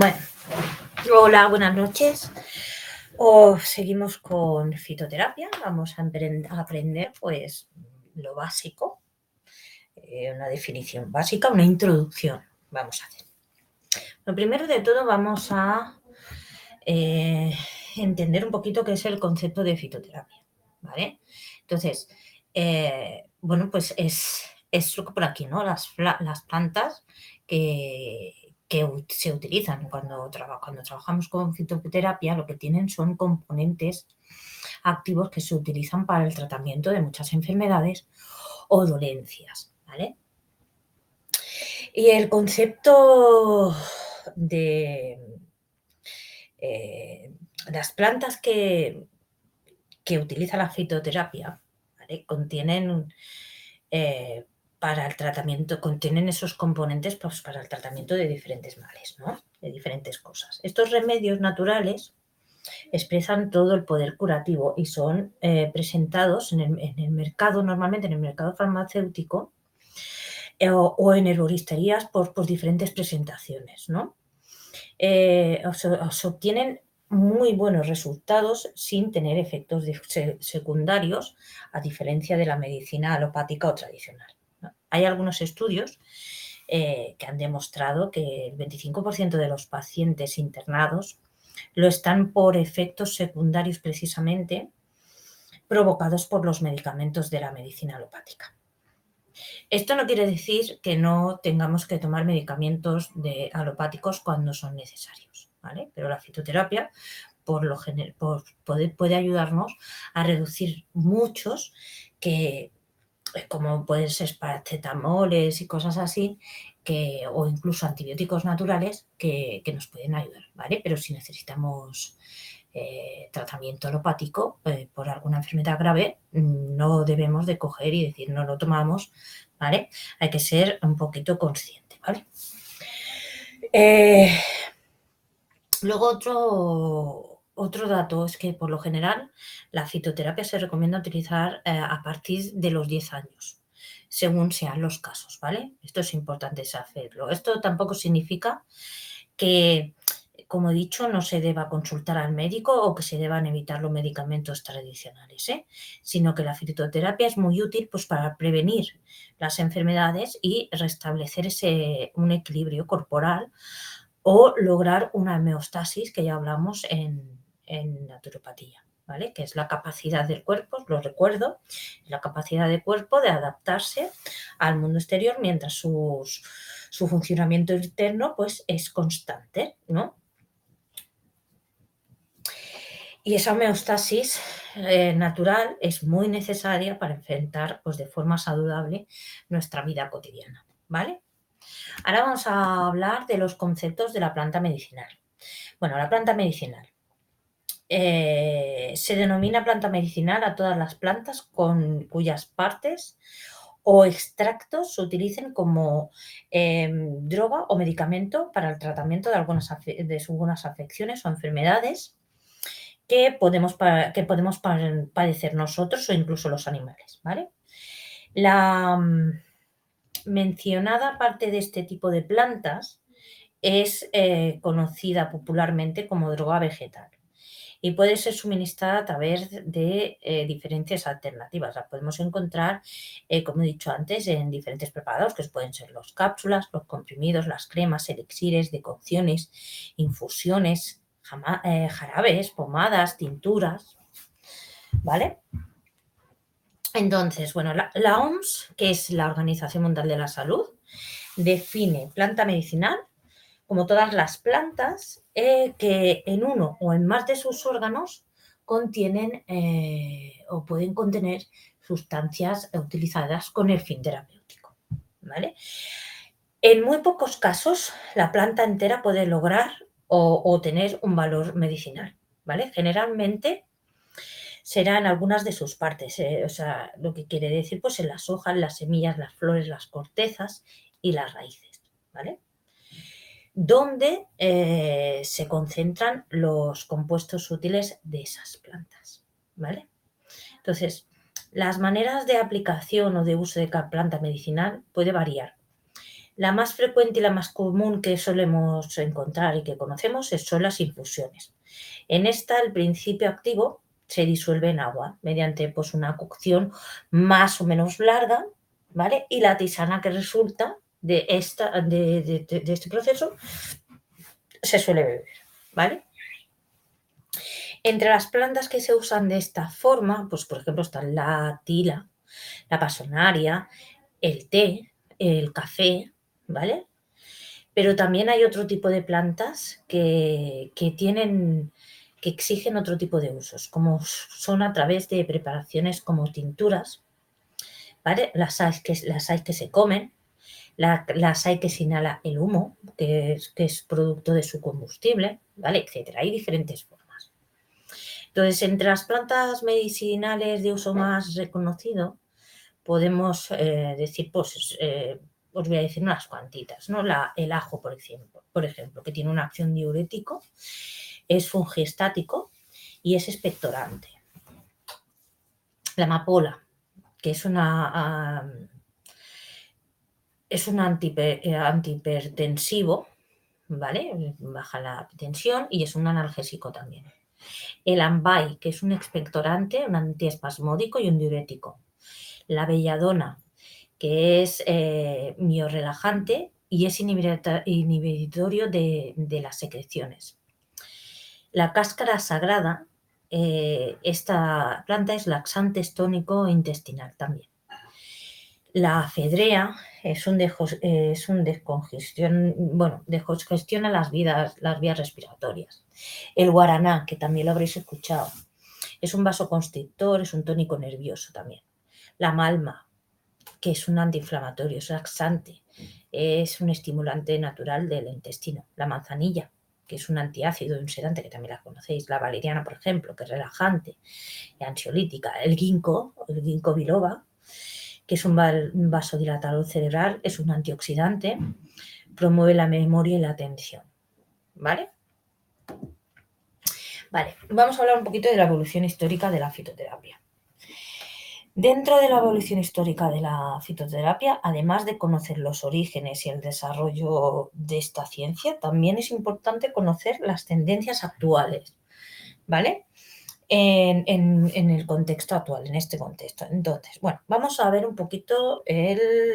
Bueno, hola, buenas noches. Seguimos con fitoterapia. Vamos a aprender, pues, lo básico, una definición básica, una introducción. Vamos a hacer. Lo primero de todo, vamos a entender un poquito qué es el concepto de fitoterapia, ¿vale? Entonces, bueno, pues es por aquí, ¿no? Las plantas que se utilizan cuando trabajamos con fitoterapia, lo que tienen son componentes activos que se utilizan para el tratamiento de muchas enfermedades o dolencias, ¿vale? Y el concepto de las plantas que utiliza la fitoterapia, ¿vale? Contienen para el tratamiento, contienen esos componentes, pues, para el tratamiento de diferentes males, ¿no? De diferentes cosas. Estos remedios naturales expresan todo el poder curativo y son presentados en el mercado, normalmente en el mercado farmacéutico o en herboristerías por diferentes presentaciones, ¿no? Se obtienen muy buenos resultados sin tener efectos secundarios, a diferencia de la medicina alopática o tradicional, ¿no? Hay algunos estudios que han demostrado que el 25% de los pacientes internados lo están por efectos secundarios precisamente provocados por los medicamentos de la medicina alopática. Esto no quiere decir que no tengamos que tomar medicamentos alopáticos cuando son necesarios, ¿vale? Pero la fitoterapia puede ayudarnos a reducir muchos que, como pueden ser paracetamoles y cosas así, o incluso antibióticos naturales que nos pueden ayudar, ¿vale? Pero si necesitamos tratamiento alopático por alguna enfermedad grave, no debemos de coger y decir no lo tomamos, ¿vale? Hay que ser un poquito consciente, ¿vale? Luego otro dato es que por lo general la fitoterapia se recomienda utilizar a partir de los 10 años, según sean los casos, ¿vale? Esto es importante saberlo. Esto tampoco significa que, como he dicho, no se deba consultar al médico o que se deban evitar los medicamentos tradicionales, sino que la fitoterapia es muy útil, pues, para prevenir las enfermedades y restablecer un equilibrio corporal o lograr una homeostasis, que ya hablamos en naturopatía, ¿vale? Que es la capacidad del cuerpo, os lo recuerdo, la capacidad del cuerpo de adaptarse al mundo exterior mientras su funcionamiento interno, pues, es constante, ¿no? Y esa homeostasis natural es muy necesaria para enfrentar, pues, de forma saludable nuestra vida cotidiana, ¿vale? Ahora vamos a hablar de los conceptos de la planta medicinal. Bueno, la planta medicinal. Se denomina planta medicinal a todas las plantas cuyas partes o extractos se utilicen como droga o medicamento para el tratamiento de algunas afecciones o enfermedades que podemos padecer nosotros o incluso los animales, ¿vale? La mencionada parte de este tipo de plantas es conocida popularmente como droga vegetal y puede ser suministrada a través de diferentes alternativas. La podemos encontrar, como he dicho antes, en diferentes preparados, que pueden ser las cápsulas, los comprimidos, las cremas, elixires, decocciones, infusiones, jarabes, pomadas, tinturas, ¿vale? Entonces, bueno, la OMS, que es la Organización Mundial de la Salud, define planta medicinal como todas las plantas que en uno o en más de sus órganos contienen o pueden contener sustancias utilizadas con el fin terapéutico, ¿vale? En muy pocos casos la planta entera puede lograr o tener un valor medicinal, ¿vale? Generalmente serán algunas de sus partes, o sea, lo que quiere decir, pues, en las hojas, las semillas, las flores, las cortezas y las raíces, ¿vale? Donde se concentran los compuestos útiles de esas plantas, ¿vale? Entonces, las maneras de aplicación o de uso de cada planta medicinal puede variar. La más frecuente y la más común que solemos encontrar y que conocemos son las infusiones. En esta, el principio activo se disuelve en agua mediante pues, una cocción más o menos larga, ¿vale? Y la tisana que resulta de este proceso se suele beber, ¿vale? Entre las plantas que se usan de esta forma, pues por ejemplo están la tila, la pasonaria, el té, el café, ¿vale? Pero también hay otro tipo de plantas que exigen otro tipo de usos, como son a través de preparaciones como tinturas, ¿vale? Las hay que se comen, las hay que se inhala el humo, que es producto de su combustible, ¿vale? Etcétera. Hay diferentes formas. Entonces, entre las plantas medicinales de uso más reconocido, podemos decir, pues, os voy a decir unas cuantitas, ¿no? El ajo, por ejemplo, que tiene una acción diurético, es fungiestático y es expectorante. La amapola, que es un antihipertensivo, ¿vale? Baja la tensión y es un analgésico también. El ambay, que es un expectorante, un antiespasmódico y un diurético. La belladona, que es miorrelajante y es inhibitorio de las secreciones. La cáscara sagrada, esta planta es laxante tónico intestinal también. La fedrea descongestiona las vías respiratorias. El guaraná, que también lo habréis escuchado, es un vasoconstrictor, es un tónico nervioso también. La malma, que es un antiinflamatorio, es laxante, es un estimulante natural del intestino. La manzanilla, que es un antiácido y un sedante, que también la conocéis. La valeriana, por ejemplo, que es relajante y ansiolítica. El ginkgo biloba, que es un vasodilatador cerebral, es un antioxidante, promueve la memoria y la atención. ¿Vale? Vale, vamos a hablar un poquito de la evolución histórica de la fitoterapia. Dentro de la evolución histórica de la fitoterapia, además de conocer los orígenes y el desarrollo de esta ciencia, también es importante conocer las tendencias actuales, ¿vale? En el contexto actual, en este contexto. Entonces, bueno, vamos a ver un poquito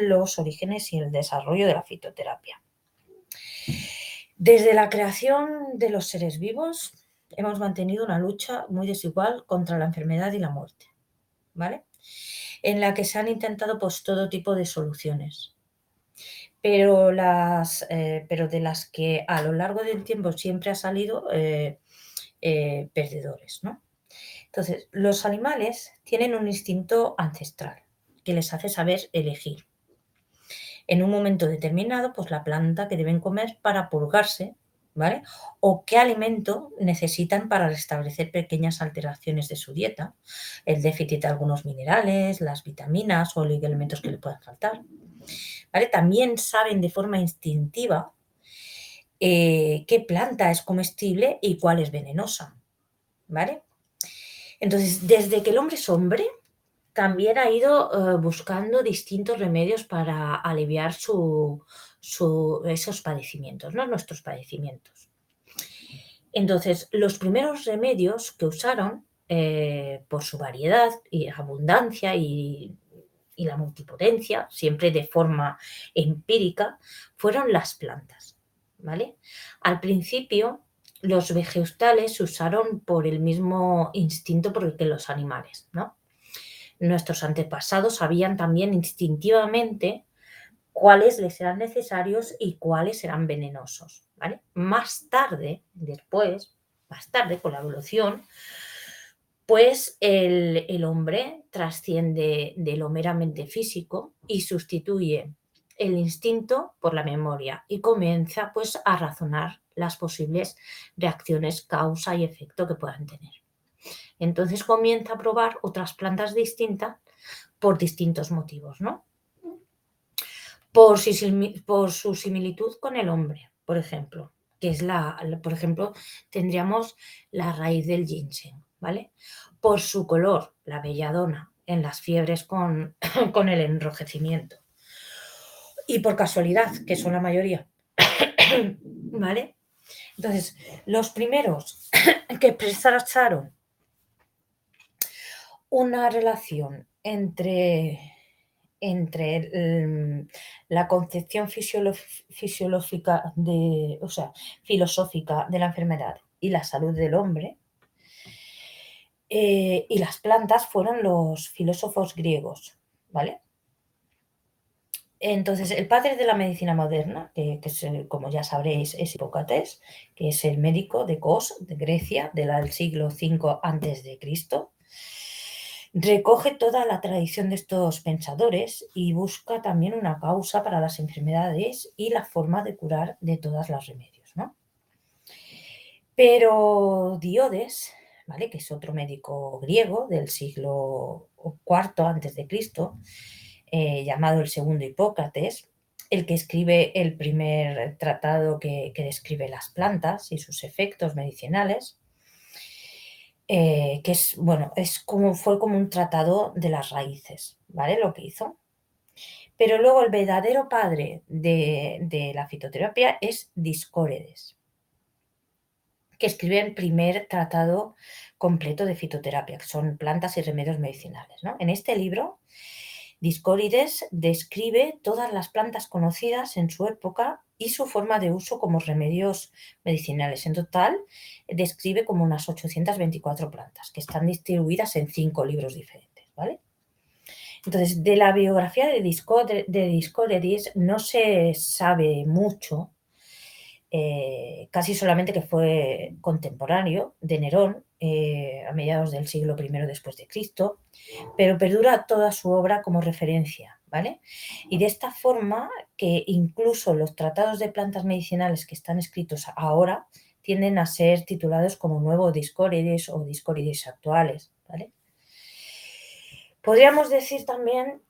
los orígenes y el desarrollo de la fitoterapia. Desde la creación de los seres vivos, hemos mantenido una lucha muy desigual contra la enfermedad y la muerte, ¿vale? En la que se han intentado pues, todo tipo de soluciones, pero de las que a lo largo del tiempo siempre ha salido perdedores, ¿no? Entonces, los animales tienen un instinto ancestral que les hace saber elegir en un momento determinado pues la planta que deben comer para purgarse, ¿vale? O qué alimento necesitan para restablecer pequeñas alteraciones de su dieta, el déficit de algunos minerales, las vitaminas o los elementos que le puedan faltar, ¿vale? También saben de forma instintiva qué planta es comestible y cuál es venenosa, ¿vale? Entonces, desde que el hombre es hombre, también ha ido buscando distintos remedios para aliviar esos padecimientos, ¿no? Nuestros padecimientos. Entonces, los primeros remedios que usaron, por su variedad y abundancia y la multipotencia, siempre de forma empírica, fueron las plantas, ¿vale? Al principio, los vegetales se usaron por el mismo instinto por el que los animales, ¿no? Nuestros antepasados sabían también instintivamente cuáles les eran necesarios y cuáles eran venenosos, ¿vale? Más tarde, con la evolución, pues el hombre trasciende de lo meramente físico y sustituye el instinto por la memoria y comienza pues a razonar las posibles reacciones causa y efecto que puedan tener. Entonces comienza a probar otras plantas distintas por distintos motivos, ¿no? Por su similitud con el hombre, por ejemplo, que es por ejemplo, tendríamos la raíz del ginseng, ¿vale? Por su color, la belladona, en las fiebres con, con el enrojecimiento. y por casualidad, que son la mayoría. ¿Vale? Entonces, los primeros que precisaron una relación entre la concepción fisiológica filosófica de la enfermedad y la salud del hombre, y las plantas fueron los filósofos griegos, ¿vale? Entonces, el padre de la medicina moderna, que como ya sabréis, es Hipócrates, que es el médico de Kos, de Grecia, del siglo V a.C., recoge toda la tradición de estos pensadores y busca también una causa para las enfermedades y la forma de curar de todos los remedios, ¿no? Pero Diodes, ¿vale?, que es otro médico griego del siglo IV a.C., llamado el segundo Hipócrates, el que escribe el primer tratado que describe las plantas y sus efectos medicinales, que es, bueno, fue como un tratado de las raíces, ¿vale? Lo que hizo. Pero luego el verdadero padre de la fitoterapia es Discórides, que escribe el primer tratado completo de fitoterapia, que son plantas y remedios medicinales, ¿no? En este libro, Discórides describe todas las plantas conocidas en su época y su forma de uso como remedios medicinales. En total, describe como unas 824 plantas, que están distribuidas en 5 libros diferentes, ¿vale? Entonces, de la biografía de Discórides no se sabe mucho, casi solamente que fue contemporáneo de Nerón, a mediados del siglo I después de Cristo, pero perdura toda su obra como referencia, ¿vale? Y de esta forma que incluso los tratados de plantas medicinales que están escritos ahora tienden a ser titulados como Nuevo Discórides o Discórides actuales, ¿vale? Podríamos decir también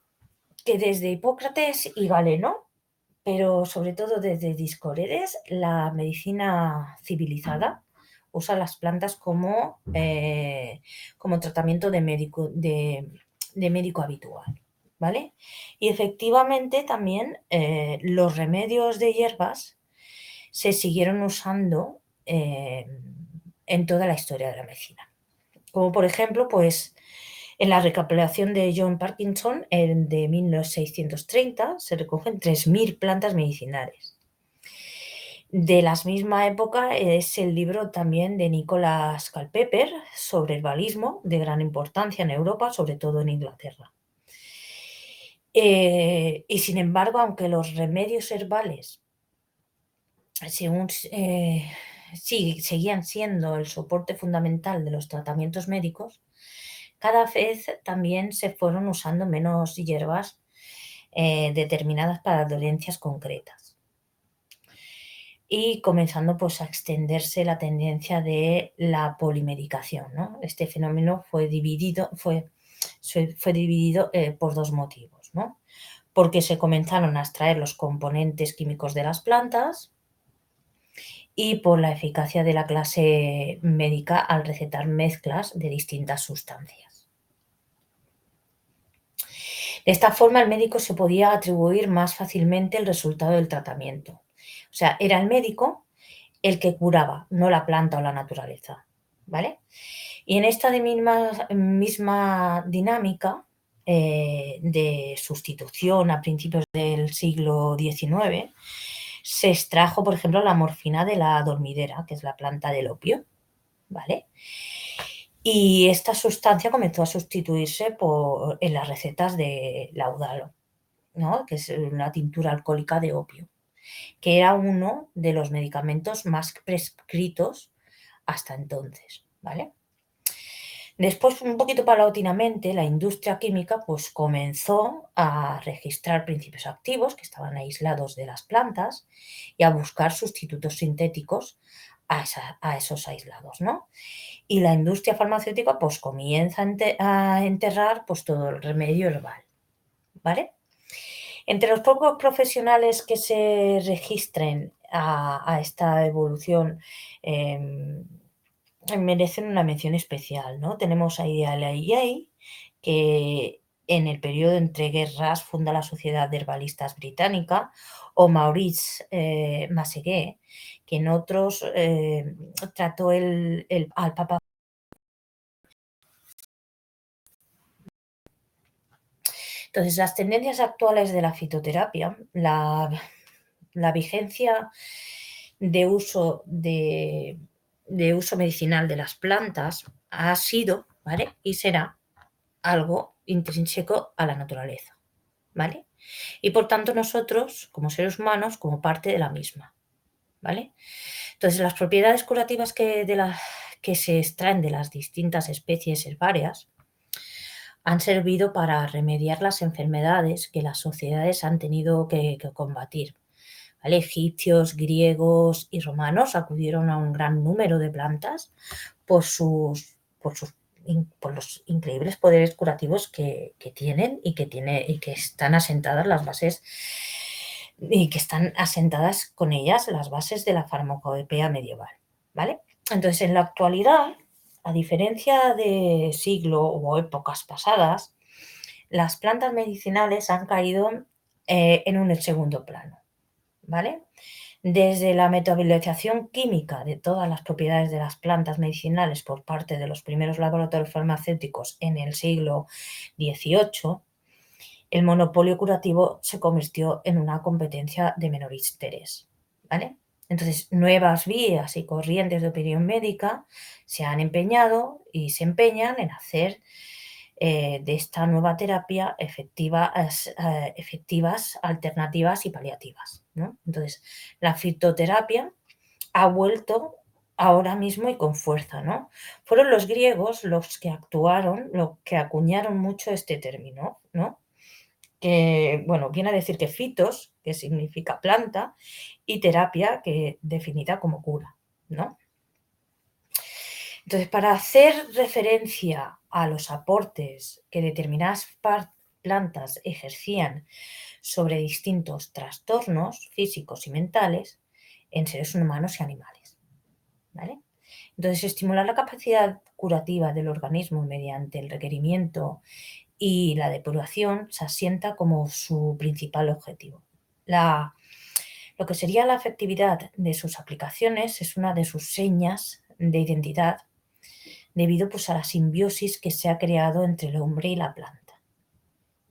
que desde Hipócrates y Galeno, pero sobre todo desde Discórides, la medicina civilizada usa las plantas como tratamiento de médico habitual, ¿vale? Y efectivamente también los remedios de hierbas se siguieron usando en toda la historia de la medicina. Como por ejemplo, pues en la recopilación de John Parkinson de 1630 se recogen 3.000 plantas medicinales. De la misma época es el libro también de Nicholas Culpeper sobre el herbalismo, de gran importancia en Europa, sobre todo en Inglaterra. Y sin embargo, aunque los remedios herbales seguían siendo el soporte fundamental de los tratamientos médicos, cada vez también se fueron usando menos hierbas determinadas para dolencias concretas. Y comenzando pues a extenderse la tendencia de la polimedicación, ¿no? Este fenómeno fue dividido por dos motivos, ¿no? Porque se comenzaron a extraer los componentes químicos de las plantas y por la eficacia de la clase médica al recetar mezclas de distintas sustancias. De esta forma, el médico se podía atribuir más fácilmente el resultado del tratamiento. O sea, era el médico el que curaba, no la planta o la naturaleza, ¿vale? Y en esta misma dinámica de sustitución a principios del siglo XIX, se extrajo, por ejemplo, la morfina de la dormidera, que es la planta del opio, ¿vale? Y esta sustancia comenzó a sustituirse en las recetas de laudalo, ¿no?, que es una tintura alcohólica de opio, que era uno de los medicamentos más prescritos hasta entonces, ¿vale? Después, un poquito paulatinamente, la industria química pues, comenzó a registrar principios activos que estaban aislados de las plantas y a buscar sustitutos sintéticos a esos aislados, ¿no? Y la industria farmacéutica pues, comienza a enterrar pues, todo el remedio herbal, ¿vale? Entre los pocos profesionales que se registren a esta evolución merecen una mención especial, ¿no? Tenemos ahí a la IA, que en el periodo entre guerras funda la Sociedad de Herbalistas Británica, o Maurice Masseguet, que en otros trató al Papa. Entonces, las tendencias actuales de la fitoterapia, la vigencia de uso medicinal de las plantas ha sido, ¿vale? Y será algo intrínseco a la naturaleza, ¿vale? Y por tanto nosotros, como seres humanos, como parte de la misma, ¿vale? Entonces, las propiedades curativas que se extraen de las distintas especies herbáceas han servido para remediar las enfermedades que las sociedades han tenido que combatir. ¿Vale? Egipcios, griegos y romanos acudieron a un gran número de plantas por los increíbles poderes curativos que tienen y que están asentadas las bases y que están asentadas con ellas las bases de la farmacopea medieval, ¿vale? Entonces, en la actualidad, a diferencia de siglo o épocas pasadas, las plantas medicinales han caído en un segundo plano, ¿vale? Desde la metabolización química de todas las propiedades de las plantas medicinales por parte de los primeros laboratorios farmacéuticos en el siglo XVIII, el monopolio curativo se convirtió en una competencia de menor interés, ¿vale? Entonces, nuevas vías y corrientes de opinión médica se han empeñado y se empeñan en hacer de esta nueva terapia efectivas, alternativas y paliativas, ¿no? Entonces, la fitoterapia ha vuelto ahora mismo y con fuerza, ¿no? Fueron los griegos los que acuñaron mucho este término, ¿no? Que, bueno, viene a decir que fitos, que significa planta, y terapia, que definida como cura, ¿no? Entonces, para hacer referencia a los aportes que determinadas plantas ejercían sobre distintos trastornos físicos y mentales en seres humanos y animales, ¿vale? Entonces, estimular la capacidad curativa del organismo mediante el requerimiento y la depuración se asienta como su principal objetivo. Lo que sería la efectividad de sus aplicaciones es una de sus señas de identidad debido pues, a la simbiosis que se ha creado entre el hombre y la planta,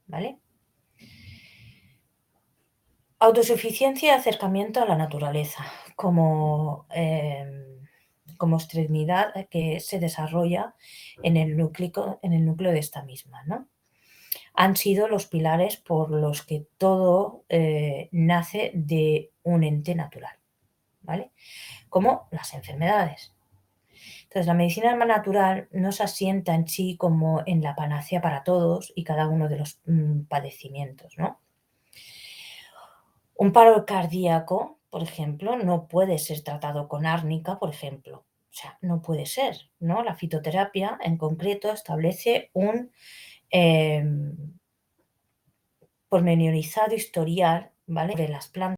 ¿vale? Autosuficiencia y acercamiento a la naturaleza como extremidad que se desarrolla en el núcleo de esta misma, ¿no? Han sido los pilares por los que todo nace de un ente natural, ¿vale? Como las enfermedades. Entonces, la medicina natural no se asienta en sí como en la panacea para todos y cada uno de los padecimientos, ¿no? Un paro cardíaco, por ejemplo, no puede ser tratado con árnica, por ejemplo. O sea, no puede ser, ¿no? La fitoterapia, en concreto, establece un pormenorizado historial, ¿vale? De las plantas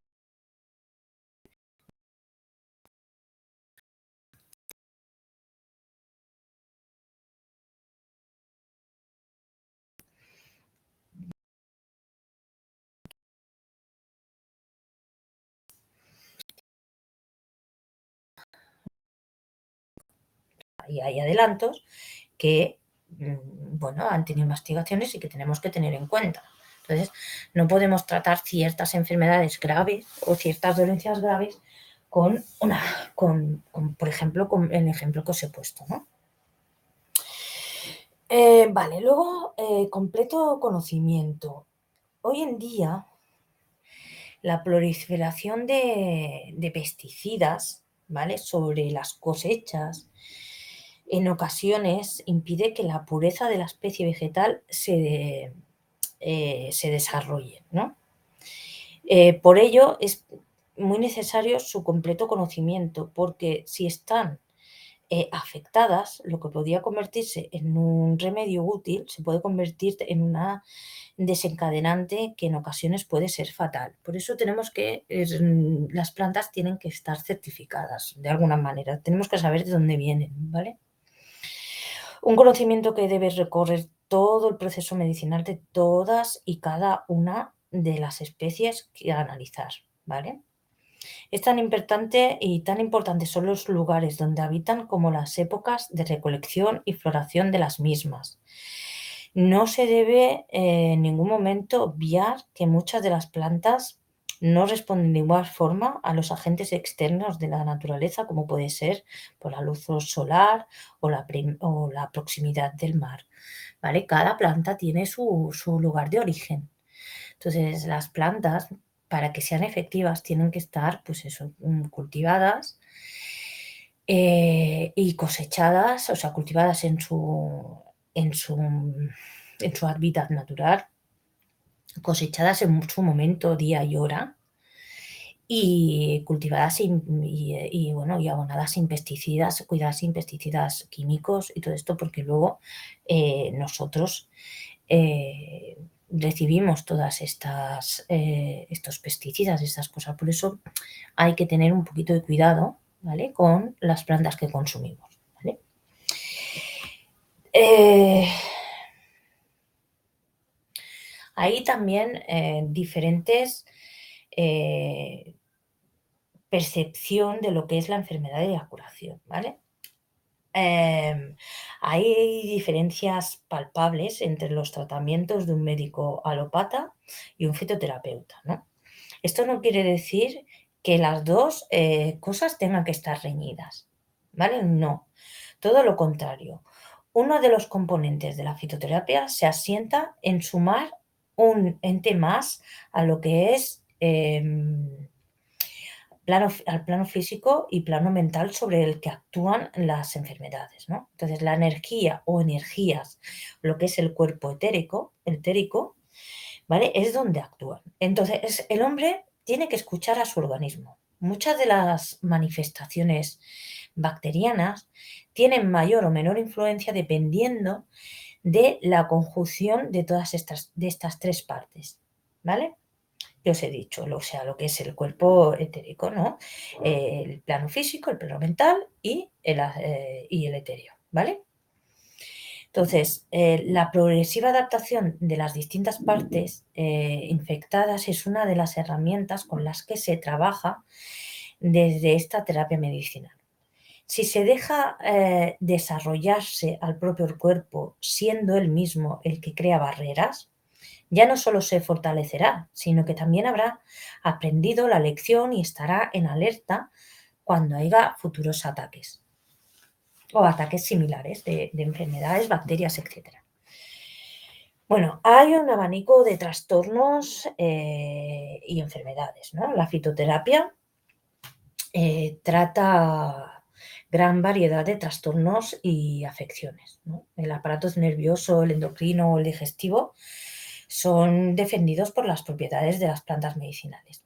y hay adelantos que, bueno, han tenido investigaciones y que tenemos que tener en cuenta. Entonces, no podemos tratar ciertas enfermedades graves o ciertas dolencias graves por ejemplo, con el ejemplo que os he puesto, ¿no? Vale, luego, completo conocimiento. Hoy en día, la proliferación de pesticidas, ¿vale? Sobre las cosechas, en ocasiones impide que la pureza de la especie vegetal se desarrolle, ¿no? Por ello es muy necesario su completo conocimiento, porque si están afectadas, lo que podría convertirse en un remedio útil se puede convertir en una desencadenante que en ocasiones puede ser fatal. Por eso las plantas tienen que estar certificadas de alguna manera. Tenemos que saber de dónde vienen, ¿vale? Un conocimiento que debe recorrer todo el proceso medicinal de todas y cada una de las especies que analizar, ¿vale? Es tan importante y tan importantes son los lugares donde habitan como las épocas de recolección y floración de las mismas. No se debe en ningún momento obviar que muchas de las plantas no responden de igual forma a los agentes externos de la naturaleza, como puede ser por la luz solar o la proximidad del mar, ¿vale? Cada planta tiene su lugar de origen. Entonces, las plantas, para que sean efectivas, tienen que estar, pues eso, cultivadas y cosechadas, o sea, cultivadas en su, en su hábitat natural, cosechadas en su momento, día y hora, y cultivadas bueno, y abonadas sin pesticidas, cuidadas sin pesticidas químicos y todo esto, porque luego nosotros recibimos todas estos pesticidas, estas cosas. Por eso hay que tener un poquito de cuidado, ¿vale? Con las plantas que consumimos, ¿vale? Hay también diferentes percepción de lo que es la enfermedad y la curación, ¿vale? Hay diferencias palpables entre los tratamientos de un médico alópata y un fitoterapeuta, ¿no? Esto no quiere decir que las dos cosas tengan que estar reñidas, ¿vale? No, todo lo contrario. Uno de los componentes de la fitoterapia se asienta en sumar un ente más a lo que es al plano físico y plano mental sobre el que actúan las enfermedades, ¿no? Entonces, la energía o energías, lo que es el cuerpo etérico, ¿vale? Es donde actúan. Entonces, el hombre tiene que escuchar a su organismo. Muchas de las manifestaciones bacterianas tienen mayor o menor influencia dependiendo de la conjunción de todas estas tres partes, ¿vale? Que os he dicho, o sea, lo que es el cuerpo etérico, ¿no? El plano físico, el plano mental y el etéreo, ¿vale? Entonces, la progresiva adaptación de las distintas partes infectadas es una de las herramientas con las que se trabaja desde esta terapia medicinal. Si se deja desarrollarse al propio cuerpo siendo él mismo el que crea barreras, ya no solo se fortalecerá, sino que también habrá aprendido la lección y estará en alerta cuando haya futuros ataques o ataques similares de enfermedades, bacterias, etc. Bueno, hay un abanico de trastornos y enfermedades, ¿no? La fitoterapia trata gran variedad de trastornos y afecciones, ¿no? El aparato nervioso, el endocrino o el digestivo son defendidos por las propiedades de las plantas medicinales.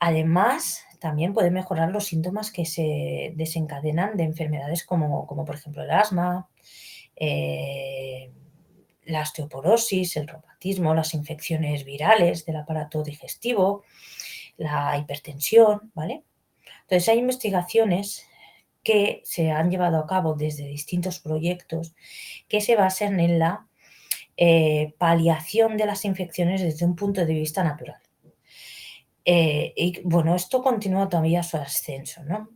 Además, también puede mejorar los síntomas que se desencadenan de enfermedades como por ejemplo el asma, la osteoporosis, el reumatismo, las infecciones virales del aparato digestivo, la hipertensión, ¿vale? Entonces hay investigaciones que se han llevado a cabo desde distintos proyectos que se basan en la paliación de las infecciones desde un punto de vista natural. Y bueno, esto continúa todavía su ascenso, ¿no?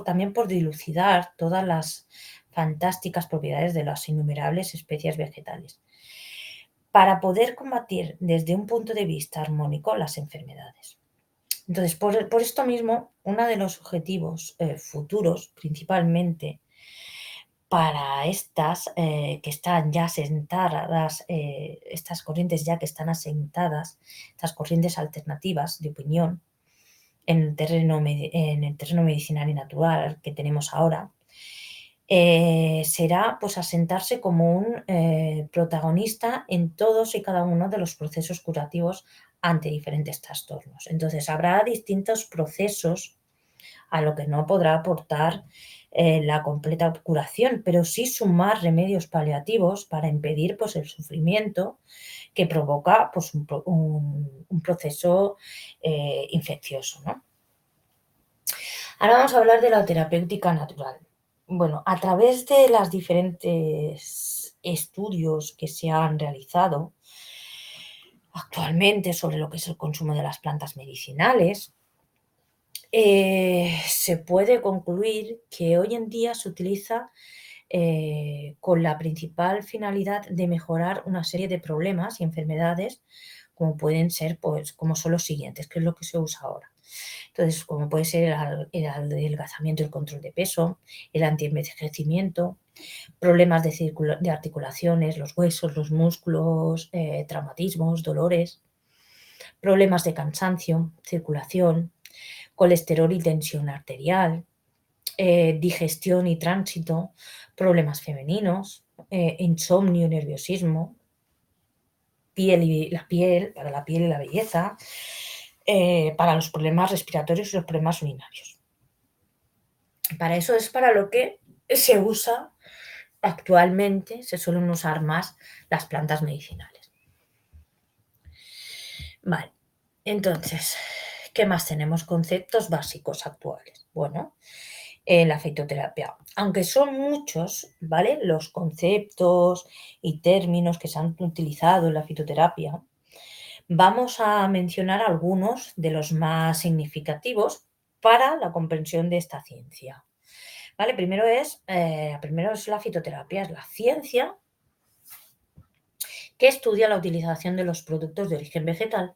También por dilucidar todas las fantásticas propiedades de las innumerables especies vegetales, para poder combatir desde un punto de vista armónico las enfermedades. Entonces, por esto mismo, uno de los objetivos futuros, principalmente para estas que están ya asentadas, estas corrientes ya que están asentadas, estas corrientes alternativas de opinión en el terreno medicinal y natural que tenemos ahora, será pues asentarse como un protagonista en todos y cada uno de los procesos curativos ante diferentes trastornos. Entonces, habrá distintos procesos a lo que no podrá aportar la completa curación, pero sí sumar remedios paliativos para impedir pues, el sufrimiento que provoca pues, un proceso infeccioso, ¿no? Ahora vamos a hablar de la terapéutica natural. Bueno, a través de las diferentes estudios que se han realizado actualmente sobre lo que es el consumo de las plantas medicinales, se puede concluir que hoy en día se utiliza con la principal finalidad de mejorar una serie de problemas y enfermedades, como pueden ser, pues, como son los siguientes, que es lo que se usa ahora. Entonces, como puede ser el adelgazamiento y el control de peso, el antienvejecimiento, problemas de articulaciones, los huesos, los músculos, traumatismos, dolores, problemas de cansancio, circulación, colesterol y tensión arterial, digestión y tránsito, problemas femeninos, insomnio, nerviosismo, para la piel y la belleza, para los problemas respiratorios y los problemas urinarios. Para eso es para lo que se usa actualmente, se suelen usar más las plantas medicinales. Vale, entonces, ¿qué más tenemos? Conceptos básicos actuales. Bueno, la fitoterapia. Aunque son muchos, ¿vale? Los conceptos y términos que se han utilizado en la fitoterapia, vamos a mencionar algunos de los más significativos para la comprensión de esta ciencia. ¿Vale? Primero es la fitoterapia, es la ciencia que estudia la utilización de los productos de origen vegetal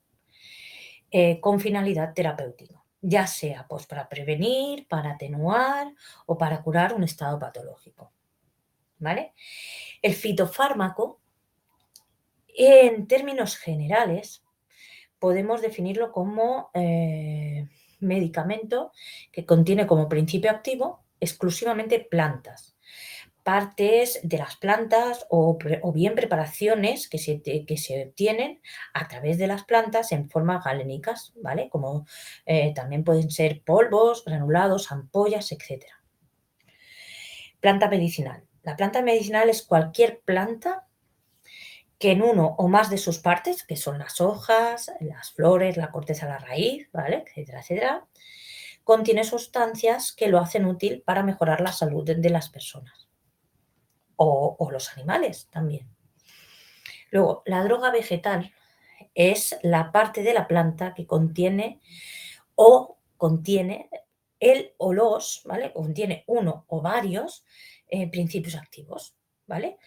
con finalidad terapéutica, ya sea pues, para prevenir, para atenuar o para curar un estado patológico. ¿Vale? El fitofármaco, en términos generales, podemos definirlo como medicamento que contiene como principio activo exclusivamente plantas, partes de las plantas o bien preparaciones que se obtienen a través de las plantas en formas galénicas, ¿vale? Como también pueden ser polvos, granulados, ampollas, etc. Planta medicinal. La planta medicinal es cualquier planta que en uno o más de sus partes, que son las hojas, las flores, la corteza, la raíz, ¿vale? Etcétera, etcétera, contiene sustancias que lo hacen útil para mejorar la salud de las personas o los animales también. Luego, la droga vegetal es la parte de la planta que contiene el o los, ¿vale? Contiene uno o varios principios activos, ¿vale?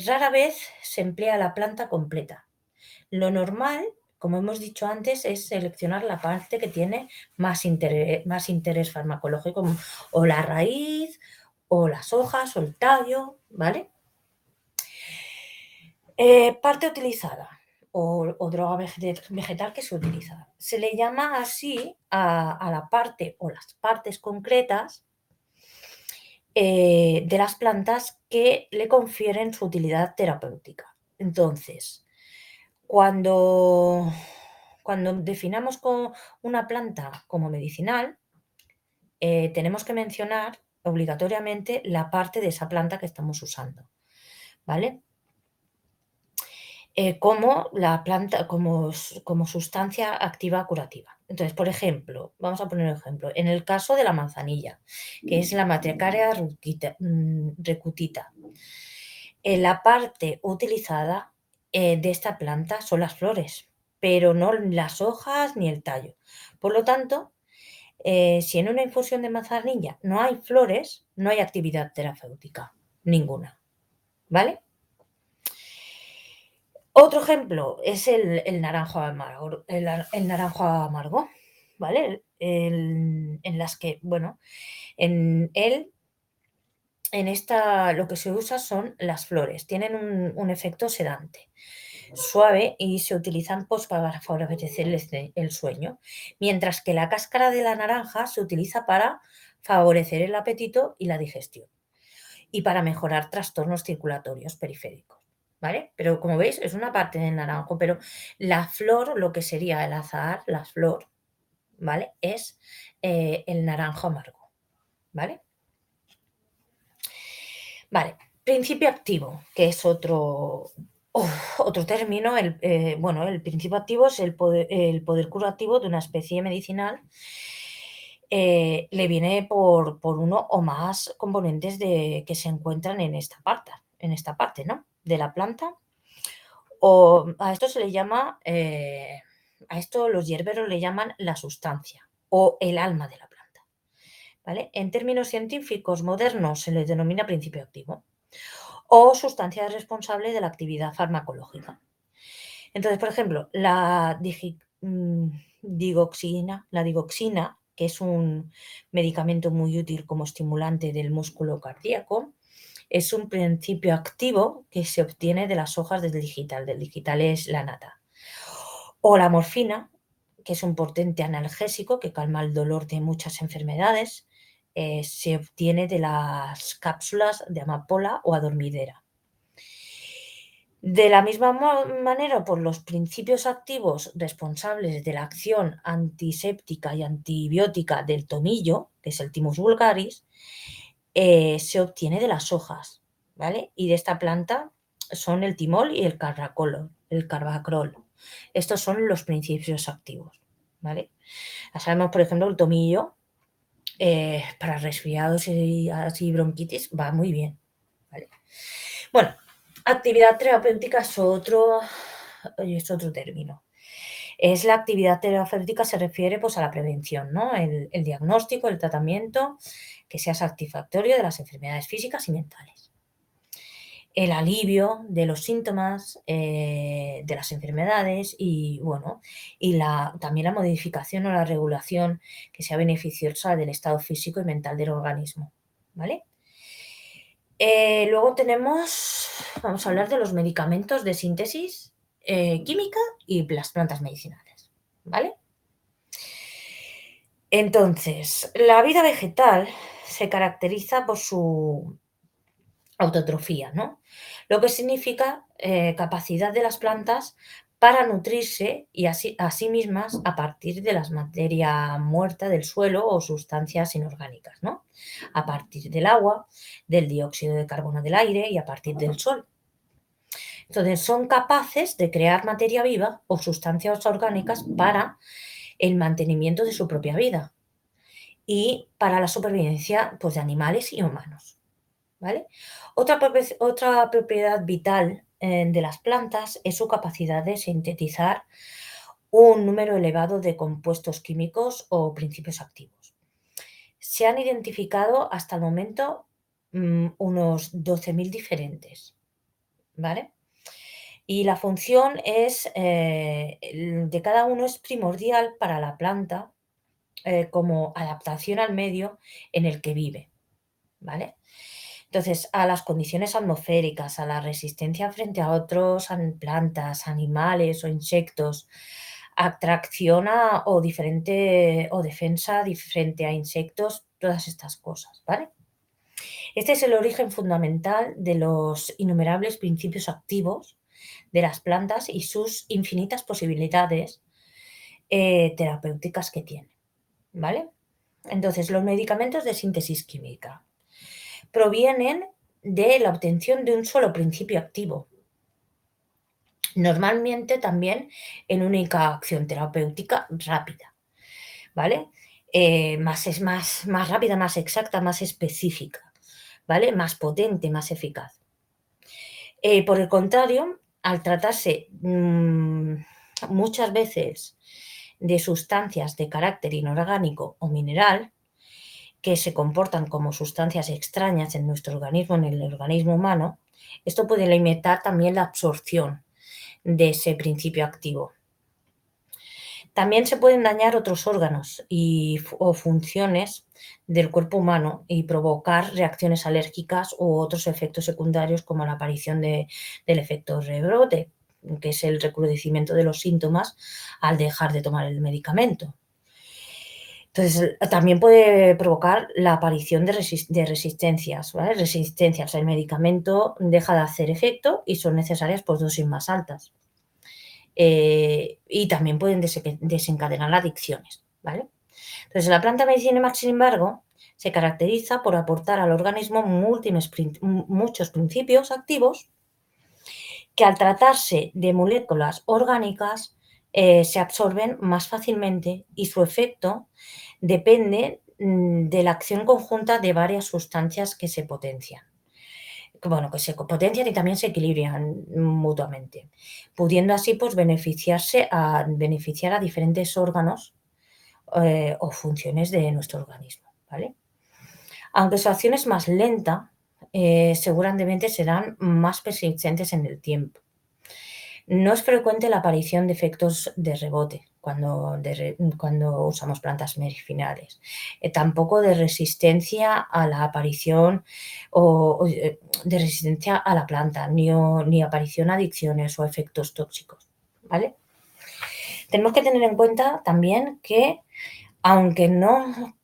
Rara vez se emplea la planta completa. Lo normal, como hemos dicho antes, es seleccionar la parte que tiene más interés farmacológico, o la raíz, o las hojas, o el tallo, ¿vale? Parte utilizada o droga vegetal que se utiliza. Se le llama así a la parte o las partes concretas de las plantas que le confieren su utilidad terapéutica. Entonces, cuando definamos una planta como medicinal, tenemos que mencionar obligatoriamente la parte de esa planta que estamos usando, ¿vale? Como la planta, como sustancia activa curativa. Entonces, por ejemplo, vamos a poner un ejemplo. En el caso de la manzanilla, que es la Matricaria recutita, la parte utilizada de esta planta son las flores, pero no las hojas ni el tallo. Por lo tanto, si en una infusión de manzanilla no hay flores, no hay actividad terapéutica, ninguna. ¿Vale? Otro ejemplo es el naranjo amargo, el naranjo amargo, ¿vale? En las que, bueno, en esta lo que se usa son las flores, tienen un efecto sedante, suave, y se utilizan pues, para favorecer el sueño, mientras que la cáscara de la naranja se utiliza para favorecer el apetito y la digestión, y para mejorar trastornos circulatorios periféricos. ¿Vale? Pero como veis, es una parte del naranjo, pero la flor, lo que sería el azahar, la flor, ¿vale? Es el naranjo amargo, ¿vale? Vale, principio activo, que es otro término. El principio activo es el poder curativo de una especie medicinal. Le viene por uno o más componentes que se encuentran en esta en esta parte, ¿no? De la planta. O a esto se le llama, a esto los hierberos le llaman la sustancia o el alma de la planta, ¿vale? En términos científicos modernos se le denomina principio activo o sustancia responsable de la actividad farmacológica. Entonces, por ejemplo, digoxina, que es un medicamento muy útil como estimulante del músculo cardíaco, es un principio activo que se obtiene de las hojas del digital es la nata. O la morfina, que es un potente analgésico que calma el dolor de muchas enfermedades, se obtiene de las cápsulas de amapola o adormidera. De la misma manera, por los principios activos responsables de la acción antiséptica y antibiótica del tomillo, que es el Thymus vulgaris, se obtiene de las hojas, ¿vale? Y de esta planta son el timol y el carbacriol. Estos son los principios activos, ¿vale? Ya sabemos, por ejemplo, el tomillo para resfriados y así bronquitis va muy bien, ¿vale? Bueno, actividad terapéutica es otro término. Es la actividad terapéutica, se refiere pues, a la prevención, ¿no? El diagnóstico, el tratamiento que sea satisfactorio de las enfermedades físicas y mentales. El alivio de los síntomas de las enfermedades y, bueno, y también la modificación o la regulación que sea beneficiosa del estado físico y mental del organismo, ¿vale? Luego vamos a hablar de los medicamentos de síntesis química y las plantas medicinales, ¿vale? Entonces, la vida vegetal se caracteriza por su autotrofía, ¿no? Lo que significa capacidad de las plantas para nutrirse y a sí mismas a partir de la materia muerta del suelo o sustancias inorgánicas, ¿no? A partir del agua, del dióxido de carbono del aire y a partir del sol. Entonces, son capaces de crear materia viva o sustancias orgánicas para el mantenimiento de su propia vida y para la supervivencia pues, de animales y humanos, ¿vale? Otra propiedad vital de las plantas es su capacidad de sintetizar un número elevado de compuestos químicos o principios activos. Se han identificado hasta el momento unos 12.000 diferentes, ¿vale? Y la función de cada uno es primordial para la planta como adaptación al medio en el que vive, ¿vale? Entonces, a las condiciones atmosféricas, a la resistencia frente a otros plantas, animales o insectos, atracción o defensa frente a insectos, todas estas cosas, ¿vale? Este es el origen fundamental de los innumerables principios activos de las plantas y sus infinitas posibilidades terapéuticas que tienen, ¿vale? Entonces, los medicamentos de síntesis química provienen de la obtención de un solo principio activo, normalmente también en única acción terapéutica rápida, ¿vale? Es más rápida, más exacta, más específica, ¿vale? Más potente, más eficaz. Por el contrario, al tratarse muchas veces de sustancias de carácter inorgánico o mineral, que se comportan como sustancias extrañas en nuestro organismo, en el organismo humano, esto puede limitar también la absorción de ese principio activo. También se pueden dañar otros órganos o funciones del cuerpo humano y provocar reacciones alérgicas u otros efectos secundarios como la aparición del efecto rebrote, que es el recrudecimiento de los síntomas al dejar de tomar el medicamento. Entonces, también puede provocar la aparición de resistencias, ¿vale? Resistencias. El medicamento deja de hacer efecto y son necesarias pues, dosis más altas. Y también pueden desencadenar adicciones, ¿vale? Entonces, la planta medicinal, sin embargo, se caracteriza por aportar al organismo muchos principios activos que al tratarse de moléculas orgánicas se absorben más fácilmente y su efecto depende de la acción conjunta de varias sustancias que se potencian. bueno, que se potencian y también se equilibran mutuamente, pudiendo así pues beneficiar a diferentes órganos o funciones de nuestro organismo, ¿vale? Aunque su acción es más lenta, seguramente serán más persistentes en el tiempo. No es frecuente la aparición de efectos de rebote cuando usamos plantas medicinales, tampoco de resistencia a la aparición de resistencia a la planta, ni aparición de adicciones o efectos tóxicos, ¿vale? Tenemos que tener en cuenta también que, aunque no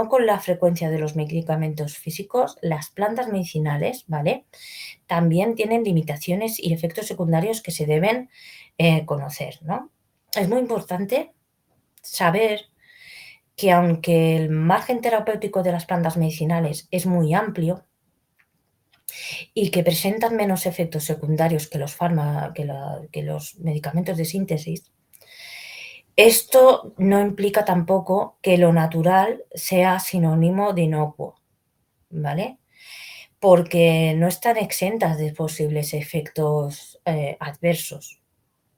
con la frecuencia de los medicamentos físicos, las plantas medicinales, ¿vale?, también tienen limitaciones y efectos secundarios que se deben conocer, ¿no? Es muy importante saber que, aunque el margen terapéutico de las plantas medicinales es muy amplio y que presentan menos efectos secundarios que los medicamentos de síntesis, esto no implica tampoco que lo natural sea sinónimo de inocuo, ¿vale? Porque no están exentas de posibles efectos adversos,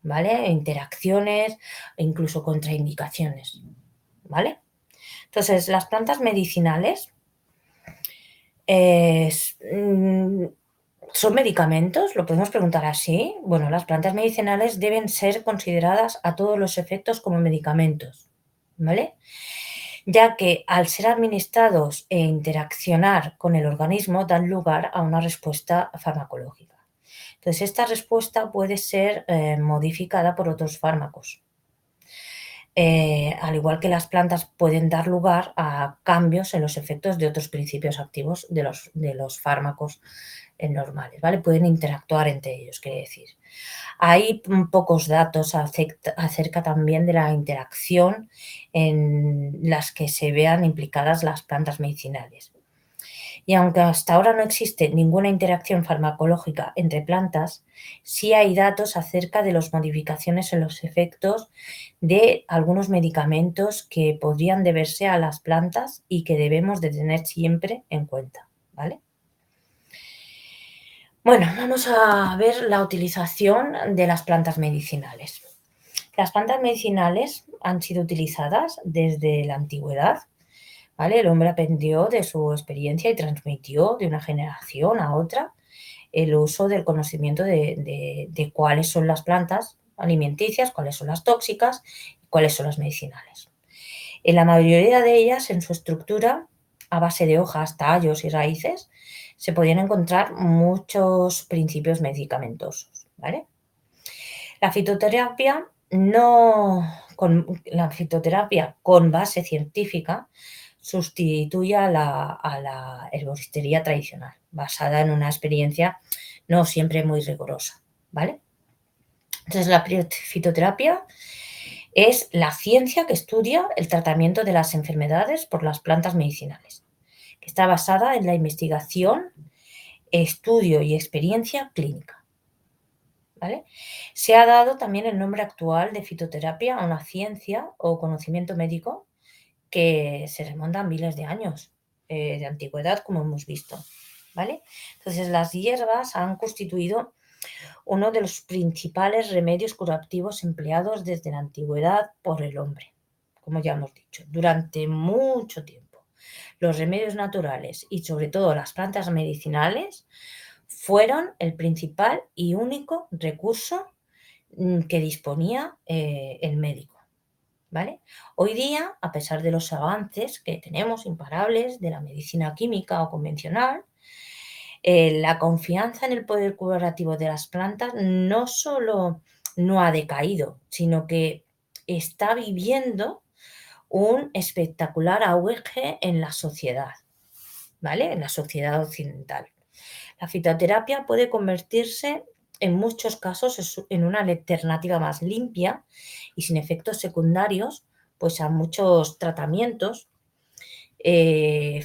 ¿vale? Interacciones e incluso contraindicaciones, ¿vale? Entonces, las plantas medicinales ¿son medicamentos? ¿Lo podemos preguntar así? Bueno, las plantas medicinales deben ser consideradas a todos los efectos como medicamentos, ¿vale? Ya que al ser administrados e interaccionar con el organismo dan lugar a una respuesta farmacológica. Entonces, esta respuesta puede ser modificada por otros fármacos. Al igual que las plantas pueden dar lugar a cambios en los efectos de otros principios activos de los fármacos normales, ¿vale? Pueden interactuar entre ellos, quiere decir. Hay pocos datos acerca también de la interacción en las que se vean implicadas las plantas medicinales. Y aunque hasta ahora no existe ninguna interacción farmacológica entre plantas, sí hay datos acerca de las modificaciones en los efectos de algunos medicamentos que podrían deberse a las plantas y que debemos de tener siempre en cuenta, ¿vale? Bueno, vamos a ver la utilización de las plantas medicinales. Las plantas medicinales han sido utilizadas desde la antigüedad, ¿vale? El hombre aprendió de su experiencia y transmitió de una generación a otra el uso del conocimiento de cuáles son las plantas alimenticias, cuáles son las tóxicas y cuáles son las medicinales. En la mayoría de ellas, en su estructura, a base de hojas, tallos y raíces, se podían encontrar muchos principios medicamentosos, ¿vale? La fitoterapia con base científica sustituye a la herboristería tradicional, basada en una experiencia no siempre muy rigurosa, ¿vale? Entonces, la fitoterapia es la ciencia que estudia el tratamiento de las enfermedades por las plantas medicinales, que está basada en la investigación, estudio y experiencia clínica, ¿vale? Se ha dado también el nombre actual de fitoterapia a una ciencia o conocimiento médico que se remonta a miles de años de antigüedad, como hemos visto, ¿vale? Entonces, las hierbas han constituido uno de los principales remedios curativos empleados desde la antigüedad por el hombre, como ya hemos dicho, durante mucho tiempo. Los remedios naturales y sobre todo las plantas medicinales fueron el principal y único recurso que disponía el médico, ¿vale? Hoy día, a pesar de los avances que tenemos imparables de la medicina química o convencional, la confianza en el poder curativo de las plantas no solo no ha decaído, sino que está viviendo un espectacular auge en la sociedad, ¿vale? En la sociedad occidental. La fitoterapia puede convertirse en muchos casos en una alternativa más limpia y sin efectos secundarios, pues a muchos tratamientos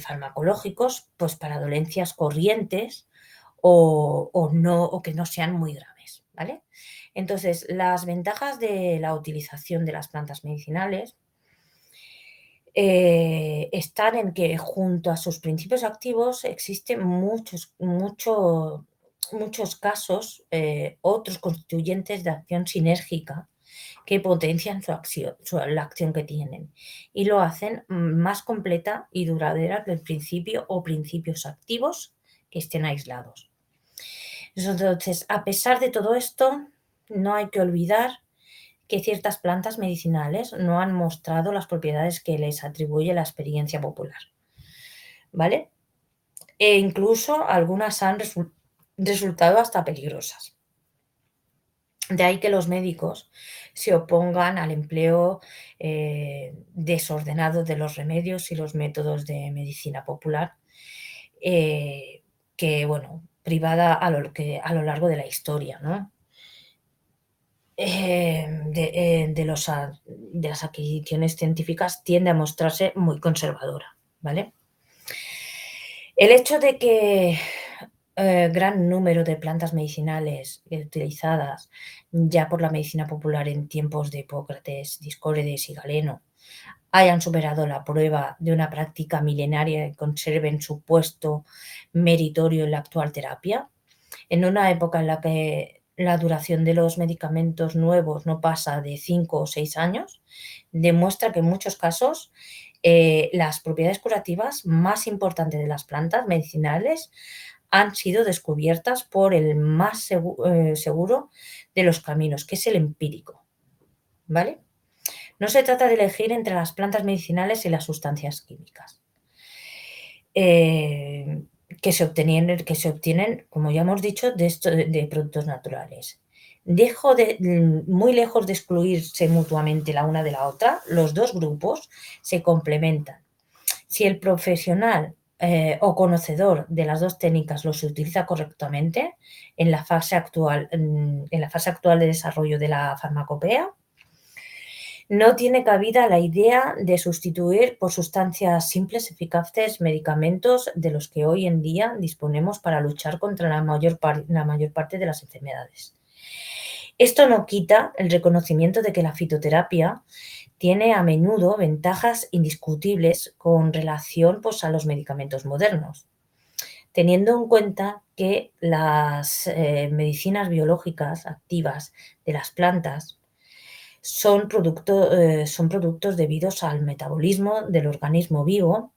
farmacológicos, pues para dolencias corrientes o que no sean muy graves, ¿vale? Entonces, las ventajas de la utilización de las plantas medicinales están en que junto a sus principios activos existen muchos casos, otros constituyentes de acción sinérgica que potencian la acción que tienen y lo hacen más completa y duradera que el principio o principios activos que estén aislados. Entonces, a pesar de todo esto, no hay que olvidar que ciertas plantas medicinales no han mostrado las propiedades que les atribuye la experiencia popular, ¿vale? E incluso algunas han resultado hasta peligrosas. De ahí que los médicos se opongan al empleo desordenado de los remedios y los métodos de medicina popular, que, bueno, privada a lo largo de la historia, ¿no? De las adquisiciones científicas tiende a mostrarse muy conservadora, ¿vale? El hecho de que gran número de plantas medicinales utilizadas ya por la medicina popular en tiempos de Hipócrates, Discórides y Galeno hayan superado la prueba de una práctica milenaria y conserven su puesto meritorio en la actual terapia, en una época en la que la duración de los medicamentos nuevos no pasa de 5 o 6 años, demuestra que en muchos casos las propiedades curativas más importantes de las plantas medicinales han sido descubiertas por el más seguro de los caminos, que es el empírico, ¿vale? No se trata de elegir entre las plantas medicinales y las sustancias químicas. Que se obtienen, como ya hemos dicho, de productos naturales. Muy lejos de excluirse mutuamente la una de la otra, los dos grupos se complementan. Si el profesional o conocedor de las dos técnicas los utiliza correctamente en la fase actual de desarrollo de la farmacopea, no tiene cabida la idea de sustituir por sustancias simples, eficaces, medicamentos de los que hoy en día disponemos para luchar contra la mayor parte de las enfermedades. Esto no quita el reconocimiento de que la fitoterapia tiene a menudo ventajas indiscutibles con relación, pues, a los medicamentos modernos, teniendo en cuenta que las medicinas biológicas activas de las plantas son productos debidos al metabolismo del organismo vivo.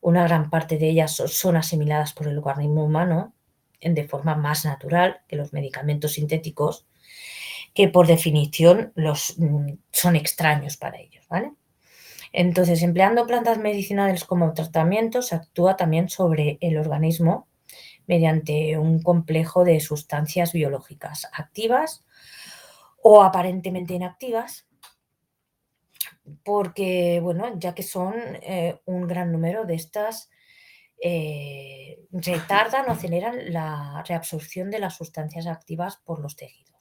Una gran parte de ellas son asimiladas por el organismo humano de forma más natural que los medicamentos sintéticos, que por definición son extraños para ellos, ¿vale? Entonces, empleando plantas medicinales como tratamiento, se actúa también sobre el organismo mediante un complejo de sustancias biológicas activas o aparentemente inactivas, porque, bueno, ya que son un gran número de estas, retardan o aceleran la reabsorción de las sustancias activas por los tejidos,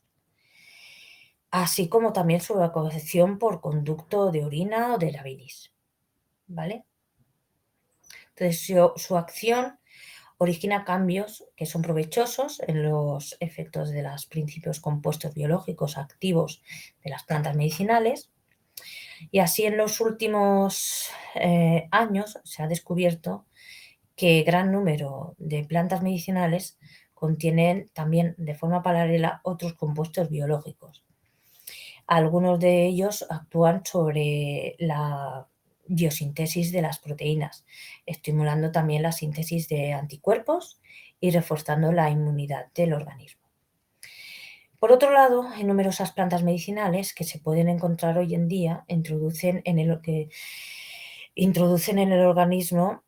así como también su evacuación por conducto de orina o de la bilis, ¿vale? Entonces, su acción origina cambios que son provechosos en los efectos de los principios compuestos biológicos activos de las plantas medicinales. Y así en los últimos años se ha descubierto que gran número de plantas medicinales contienen también de forma paralela otros compuestos biológicos. Algunos de ellos actúan sobre la biosíntesis de las proteínas, estimulando también la síntesis de anticuerpos y reforzando la inmunidad del organismo. Por otro lado, hay numerosas plantas medicinales que se pueden encontrar hoy en día introducen en el organismo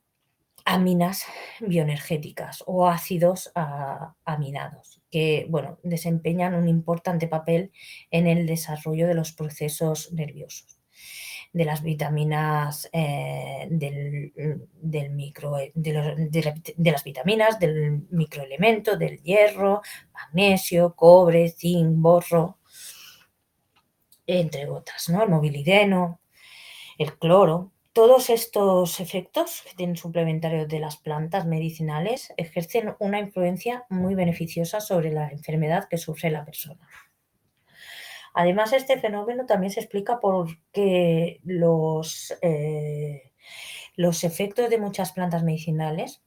aminas bioenergéticas o ácidos aminados que, bueno, desempeñan un importante papel en el desarrollo de los procesos nerviosos, de las vitaminas, de las vitaminas, del microelemento, del hierro, magnesio, cobre, zinc, borro, entre otras, ¿no? El movilideno, el cloro. Todos estos efectos que tienen suplementarios de las plantas medicinales ejercen una influencia muy beneficiosa sobre la enfermedad que sufre la persona. Además, este fenómeno también se explica porque los efectos de muchas plantas medicinales,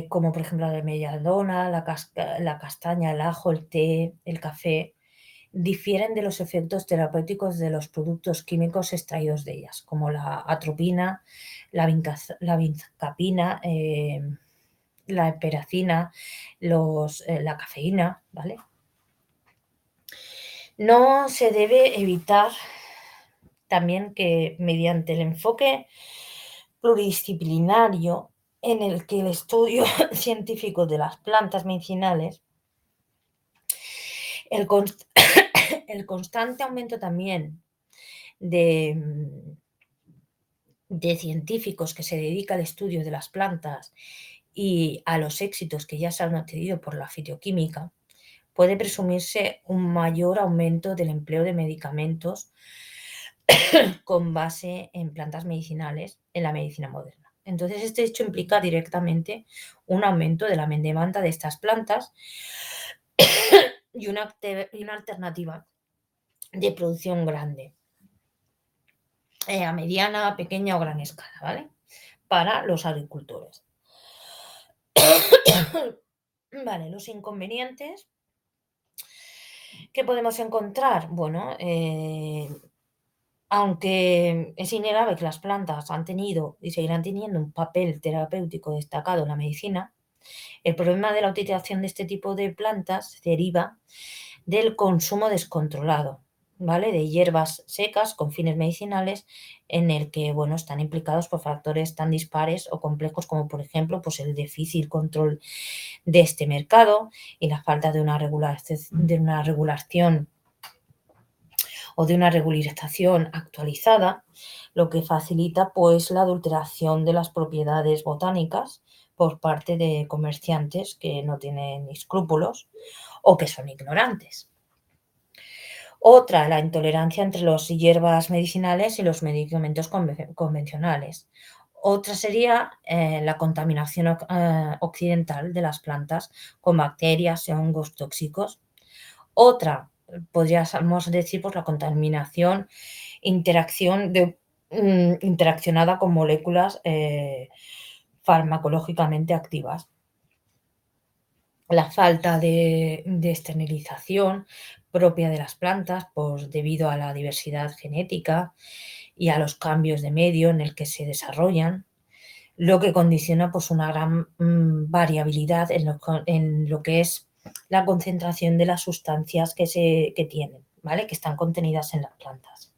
como por ejemplo la de belladona, la castaña, el ajo, el té, el café, difieren de los efectos terapéuticos de los productos químicos extraídos de ellas, como la atropina, la vincapina, la eperacina, la cafeína, ¿vale? No se debe evitar también que mediante el enfoque pluridisciplinario en el que el estudio científico de las plantas medicinales, el, const el constante aumento también de, de científicos que se dedica al estudio de las plantas y a los éxitos que ya se han obtenido por la fitoquímica, puede presumirse un mayor aumento del empleo de medicamentos con base en plantas medicinales en la medicina moderna. Entonces, este hecho implica directamente un aumento de la demanda de estas plantas y una alternativa de producción grande, a mediana, pequeña o gran escala, ¿vale? Para los agricultores. Vale, los inconvenientes que podemos encontrar. Bueno, aunque es innegable que las plantas han tenido y seguirán teniendo un papel terapéutico destacado en la medicina, el problema de la utilización de este tipo de plantas deriva del consumo descontrolado, ¿vale? De hierbas secas con fines medicinales en el que, bueno, están implicados por factores tan dispares o complejos como, por ejemplo, pues el difícil control de este mercado y la falta de una regulación o de una regularización actualizada, lo que facilita pues la adulteración de las propiedades botánicas por parte de comerciantes que no tienen escrúpulos o que son ignorantes. Otra, la intolerancia entre las hierbas medicinales y los medicamentos convencionales. Otra sería la contaminación occidental de las plantas con bacterias y hongos tóxicos. Otra, podríamos decir, pues la contaminación, interaccionada con moléculas farmacológicamente activas. La falta de esterilización propia de las plantas, pues debido a la diversidad genética y a los cambios de medio en el que se desarrollan, lo que condiciona pues una gran variabilidad en lo que es la concentración de las sustancias que tienen, ¿vale? Que están contenidas en las plantas.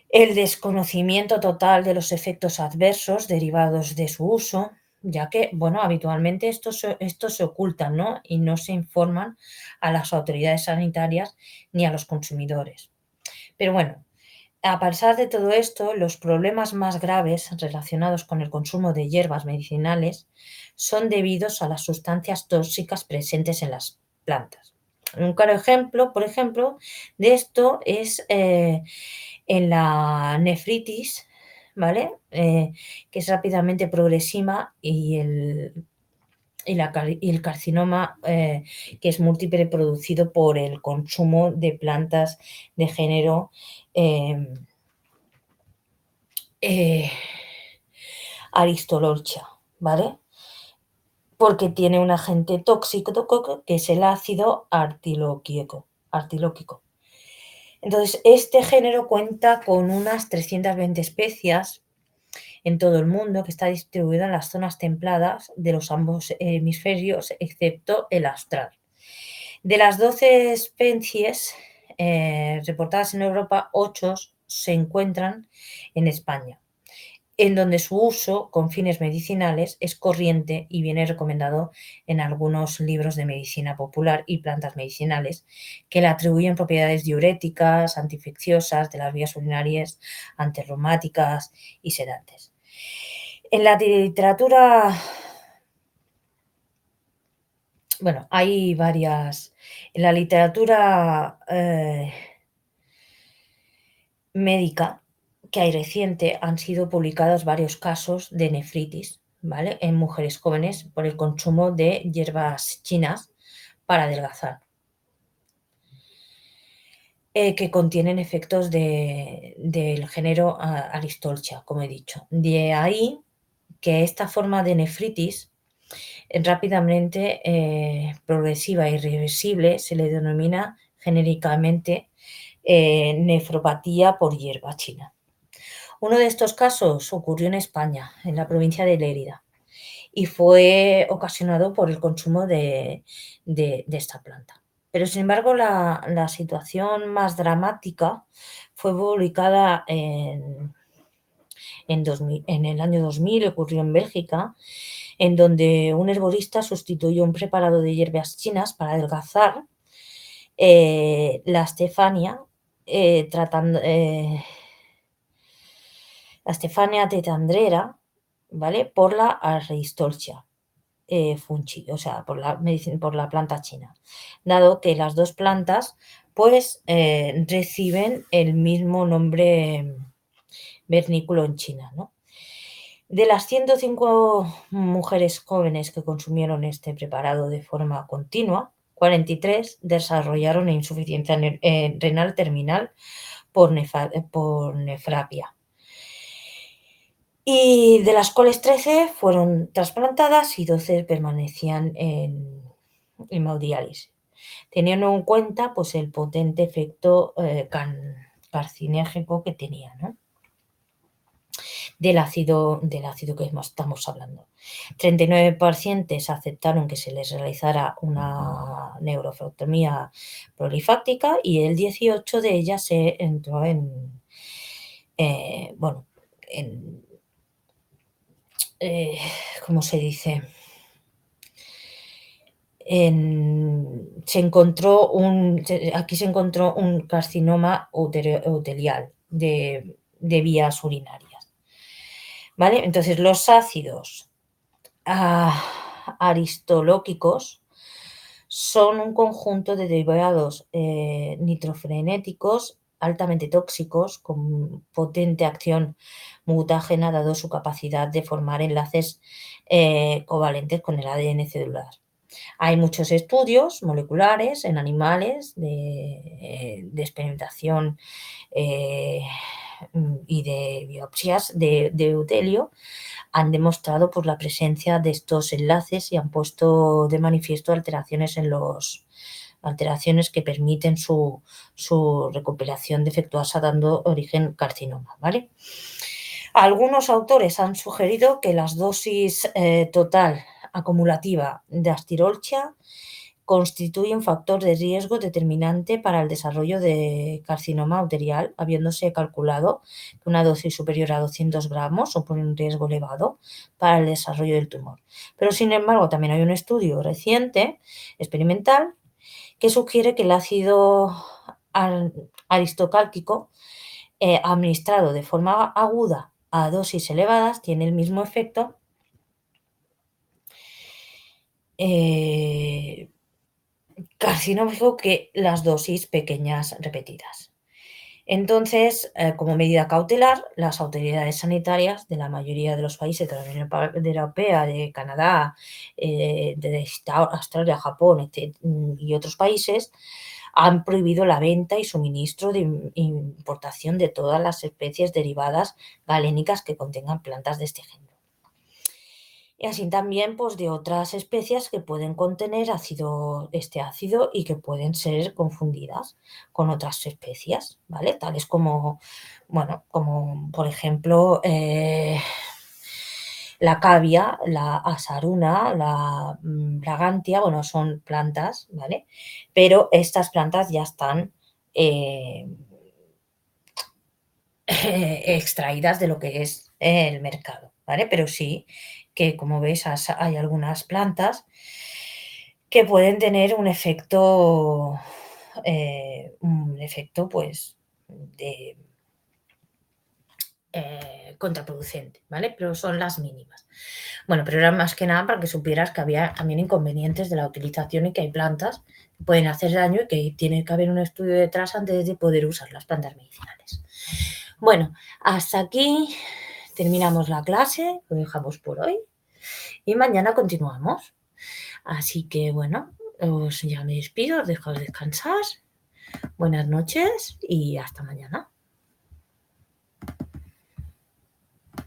El desconocimiento total de los efectos adversos derivados de su uso, ya que, bueno, habitualmente estos se ocultan, ¿no? Y no se informan a las autoridades sanitarias ni a los consumidores. Pero bueno, a pesar de todo esto, los problemas más graves relacionados con el consumo de hierbas medicinales son debidos a las sustancias tóxicas presentes en las plantas. Un claro ejemplo, por ejemplo, de esto es en la nefritis, ¿vale? Que es rápidamente progresiva y el carcinoma, que es múltiple, producido por el consumo de plantas de género Aristolochia, ¿vale? Porque tiene un agente tóxico que es el ácido artilóquico. Entonces, este género cuenta con unas 320 especies en todo el mundo, que está distribuida en las zonas templadas de los ambos hemisferios, excepto el austral. De las 12 especies reportadas en Europa, 8 se encuentran en España, en donde su uso con fines medicinales es corriente y viene recomendado en algunos libros de medicina popular y plantas medicinales, que le atribuyen propiedades diuréticas, antiinfecciosas de las vías urinarias, antirreumáticas y sedantes. En la literatura, bueno, hay varias. En la literatura médica que hay reciente han sido publicados varios casos de nefritis, ¿vale? En mujeres jóvenes por el consumo de hierbas chinas para adelgazar. que contienen efectos del género Aristolcha, como he dicho. De ahí que esta forma de nefritis rápidamente progresiva e irreversible se le denomina genéricamente nefropatía por hierba china. Uno de estos casos ocurrió en España, en la provincia de Lérida, y fue ocasionado por el consumo de esta planta. Pero, sin embargo, la situación más dramática fue publicada en el año 2000, ocurrió en Bélgica, en donde un herborista sustituyó un preparado de hierbas chinas para adelgazar la Stevania, tratando, la Stevania tetandrera, ¿vale? Por la Aristolcha fungi, o sea, por la planta china, dado que las dos plantas pues reciben el mismo nombre vernículo en China, ¿no? De las 105 mujeres jóvenes que consumieron este preparado de forma continua, 43 desarrollaron insuficiencia renal terminal por nefrapia, y de las cuales 13 fueron trasplantadas y 12 permanecían en hemodiálisis, teniendo en cuenta pues, el potente efecto carcinérgico que tenía, ¿no? Del ácido que estamos hablando. 39 pacientes aceptaron que se les realizara una nefrectomía polifáctica y el 18 de ellas se entró bueno, ¿cómo se dice? Aquí se encontró un carcinoma utelial de vías urinarias, ¿vale? Entonces, los ácidos aristolóquicos son un conjunto de derivados nitrofrenéticos altamente tóxicos con potente acción mutágena, dado su capacidad de formar enlaces covalentes con el ADN celular. Hay muchos estudios moleculares en animales de experimentación y de biopsias de utelio. Han demostrado pues, la presencia de estos enlaces y han puesto de manifiesto alteraciones que permiten su recuperación defectuosa, dando origen carcinoma, ¿vale? Algunos autores han sugerido que la dosis total acumulativa de Astirolcha constituye un factor de riesgo determinante para el desarrollo de carcinoma uterial, habiéndose calculado que una dosis superior a 200 gramos supone un riesgo elevado para el desarrollo del tumor. Pero, sin embargo, también hay un estudio reciente, experimental, que sugiere que el ácido aristocálcico administrado de forma aguda a dosis elevadas tiene el mismo efecto carcinógeno que las dosis pequeñas repetidas. Entonces, como medida cautelar, las autoridades sanitarias de la mayoría de los países de la Unión Europea, de Canadá, de Australia, Japón y otros países han prohibido la venta y suministro de importación de todas las especies derivadas galénicas que contengan plantas de este género. Y así también pues, de otras especies que pueden contener este ácido y que pueden ser confundidas con otras especies, ¿vale? Tales como, bueno, como por ejemplo la cavia, la asaruna, la bragantia, bueno, son plantas, ¿vale? Pero estas plantas ya están extraídas de lo que es el mercado, ¿vale? Pero sí que, como veis, hay algunas plantas que pueden tener un efecto pues, contraproducente, ¿vale? Pero son las mínimas. Bueno, pero era más que nada para que supieras que había también inconvenientes de la utilización y que hay plantas que pueden hacer daño y que tiene que haber un estudio detrás antes de poder usar las plantas medicinales. Bueno, hasta aquí terminamos la clase, lo dejamos por hoy y mañana continuamos. Así que bueno, ya me despido, os dejo descansar Buenas noches y hasta mañana.